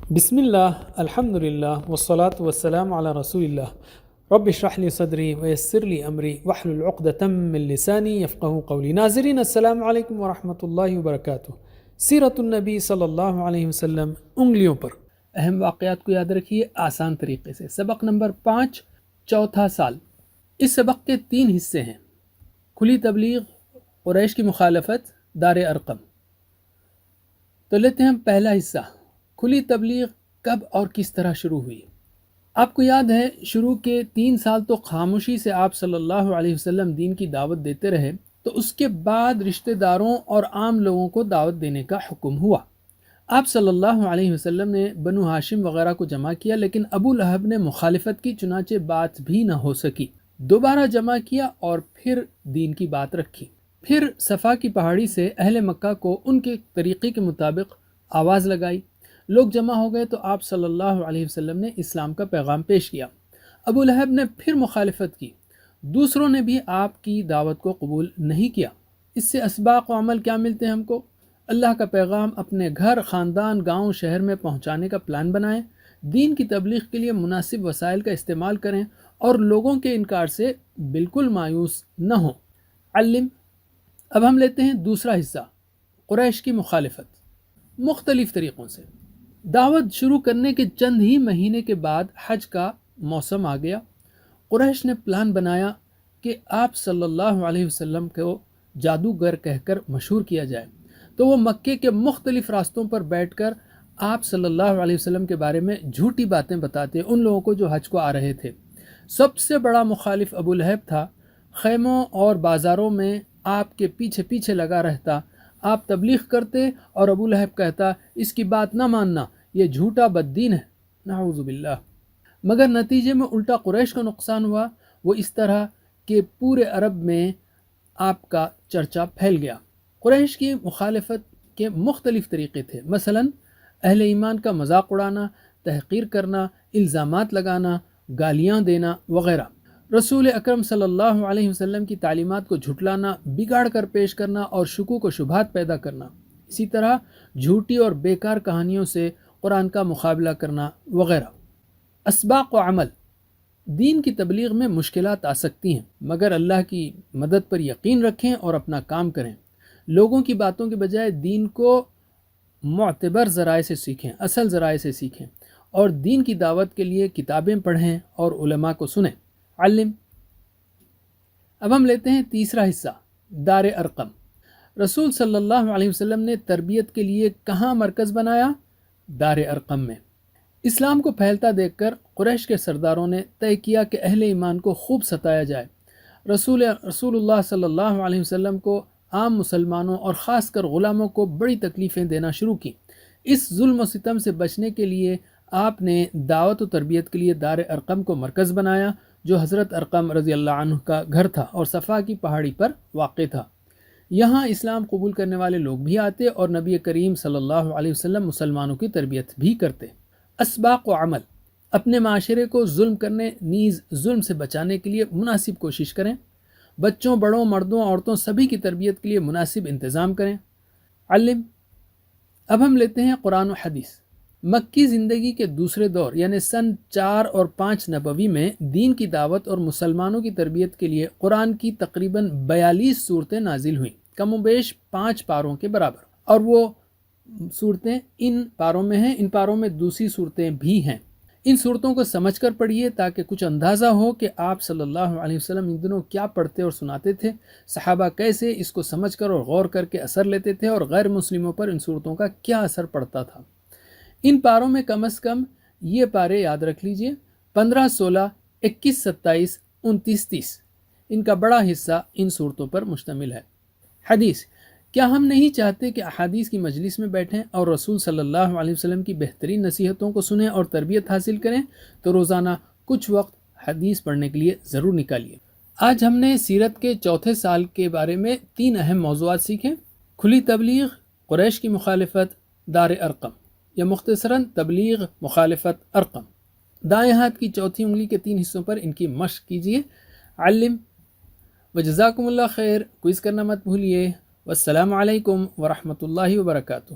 بسم اللہ الحمد للہ والصلاة والسلام علی رسول اللہ رب اشرح لی صدری ویسر لی امری واحلل عقدۃ من لسانی یفقہوا قولی۔ ناظرین السلام علیکم ورحمۃ اللہ وبرکاتہ۔ سیرت النبی صلی اللہ علیہ وسلم انگلیوں پر۔ اہم واقعات کو یاد رکھیے آسان طریقے سے۔ سبق نمبر 5، چوتھا سال۔ اس سبق کے 3 حصے ہیں: کھلی تبلیغ، قریش کی مخالفت، دار ارقم۔ تو لیتے ہیں ہم پہلا حصہ، کھلی تبلیغ کب اور کس طرح شروع ہوئی۔ آپ کو یاد ہے شروع کے 3 سال تو خاموشی سے آپ صلی اللہ علیہ وسلم دین کی دعوت دیتے رہے، تو اس کے بعد رشتہ داروں اور عام لوگوں کو دعوت دینے کا حکم ہوا۔ آپ صلی اللہ علیہ وسلم نے بنو ہاشم وغیرہ کو جمع کیا، لیکن ابو لہب نے مخالفت کی، چنانچہ بات بھی نہ ہو سکی۔ دوبارہ جمع کیا اور پھر دین کی بات رکھی۔ پھر صفا کی پہاڑی سے اہل مکہ کو ان کے طریقے کے مطابق آواز لگائی۔ لوگ جمع ہو گئے تو آپ صلی اللہ علیہ وسلم نے اسلام کا پیغام پیش کیا۔ ابو لہب نے پھر مخالفت کی، دوسروں نے بھی آپ کی دعوت کو قبول نہیں کیا۔ اس سے اسباق و عمل کیا ملتے ہیں ہم کو؟ اللہ کا پیغام اپنے گھر، خاندان، گاؤں، شہر میں پہنچانے کا پلان بنائیں، دین کی تبلیغ کے لیے مناسب وسائل کا استعمال کریں اور لوگوں کے انکار سے بالکل مایوس نہ ہوں۔ علم۔ اب ہم لیتے ہیں دوسرا حصہ، قریش کی مخالفت۔ مختلف طریقوں سے دعوت شروع کرنے کے چند ہی مہینے کے بعد حج کا موسم آ گیا۔ قریش نے پلان بنایا کہ آپ صلی اللہ علیہ وسلم کو جادوگر کہہ کر مشہور کیا جائے، تو وہ مکے کے مختلف راستوں پر بیٹھ کر آپ صلی اللہ علیہ وسلم کے بارے میں جھوٹی باتیں بتاتے ان لوگوں کو جو حج کو آ رہے تھے۔ سب سے بڑا مخالف ابو لہب تھا، خیموں اور بازاروں میں آپ کے پیچھے پیچھے لگا رہتا۔ آپ تبلیغ کرتے اور ابو لہب کہتا اس کی بات نہ ماننا، یہ جھوٹا بددین ہے، نعوذ باللہ۔ مگر نتیجے میں الٹا قریش کو نقصان ہوا۔ وہ اس طرح کہ پورے عرب میں آپ کا چرچا پھیل گیا۔ قریش کی مخالفت کے مختلف طریقے تھے، مثلا اہل ایمان کا مذاق اڑانا، تحقیر کرنا، الزامات لگانا، گالیاں دینا وغیرہ۔ رسول اکرم صلی اللہ علیہ وسلم کی تعلیمات کو جھٹلانا، بگاڑ کر پیش کرنا اور شکوک و شبہات پیدا کرنا۔ اسی طرح جھوٹی اور بیکار کہانیوں سے قرآن کا مقابلہ کرنا وغیرہ۔ اسباق و عمل۔ دین کی تبلیغ میں مشکلات آ سکتی ہیں، مگر اللہ کی مدد پر یقین رکھیں اور اپنا کام کریں۔ لوگوں کی باتوں کے بجائے دین کو معتبر ذرائع سے سیکھیں، اصل ذرائع سے سیکھیں، اور دین کی دعوت کے لیے کتابیں پڑھیں اور علماء کو سنیں۔ علم۔ اب ہم لیتے ہیں تیسرا حصہ، دار ارقم۔ رسول صلی اللہ علیہ وسلم نے تربیت کے لیے کہاں مرکز بنایا؟ دار ارقم میں۔ اسلام کو پھیلتا دیکھ کر قریش کے سرداروں نے طے کیا کہ اہل ایمان کو خوب ستایا جائے۔ رسول اللہ صلی اللہ علیہ وسلم کو عام مسلمانوں اور خاص کر غلاموں کو بڑی تکلیفیں دینا شروع کی۔ اس ظلم و ستم سے بچنے کے لیے آپ نے دعوت و تربیت کے لیے دار ارقم کو مرکز بنایا، جو حضرت ارقم رضی اللہ عنہ کا گھر تھا اور صفا کی پہاڑی پر واقع تھا۔ یہاں اسلام قبول کرنے والے لوگ بھی آتے اور نبی کریم صلی اللہ علیہ وسلم مسلمانوں کی تربیت بھی کرتے۔ اسباق و عمل۔ اپنے معاشرے کو ظلم کرنے نیز ظلم سے بچانے کے لیے مناسب کوشش کریں۔ بچوں، بڑوں، مردوں، عورتوں سبھی کی تربیت کے لیے مناسب انتظام کریں۔ علم۔ اب ہم لیتے ہیں قرآن و حدیث۔ مکی زندگی کے دوسرے دور یعنی سن 4 اور 5 نبوی میں دین کی دعوت اور مسلمانوں کی تربیت کے لیے قرآن کی تقریباً 42 صورتیں نازل ہوئیں، کم و بیش 5 پاروں کے برابر، اور وہ صورتیں ان پاروں میں ہیں، ان پاروں میں دوسری صورتیں بھی ہیں۔ ان صورتوں کو سمجھ کر پڑھیے تاکہ کچھ اندازہ ہو کہ آپ صلی اللہ علیہ وسلم ان دنوں کیا پڑھتے اور سناتے تھے، صحابہ کیسے اس کو سمجھ کر اور غور کر کے اثر لیتے تھے، اور غیر مسلموں پر ان صورتوں کا کیا اثر پڑتا تھا۔ ان پاروں میں کم از کم یہ پارے یاد رکھ لیجئے: 15، 16، 21، 27، 29، 30۔ ان کا بڑا حصہ ان صورتوں پر مشتمل ہے۔ حدیث۔ کیا ہم نہیں چاہتے کہ احادیث کی مجلس میں بیٹھیں اور رسول صلی اللہ علیہ وسلم کی بہترین نصیحتوں کو سنیں اور تربیت حاصل کریں؟ تو روزانہ کچھ وقت حدیث پڑھنے کے لیے ضرور نکالیے۔ آج ہم نے سیرت کے چوتھے سال کے بارے میں 3 اہم موضوعات سیکھیں: کھلی تبلیغ، قریش کی مخالفت، دار ارقم، یا مختصراً تبلیغ، مخالفت، ارقم۔ دائیں ہاتھ کی چوتھی انگلی کے 3 حصوں پر ان کی مشق کیجیے۔ علم وجزاکم اللہ خیر۔ کوئز کرنا مت بھولیے۔ والسلام علیکم ورحمۃ اللہ وبرکاتہ۔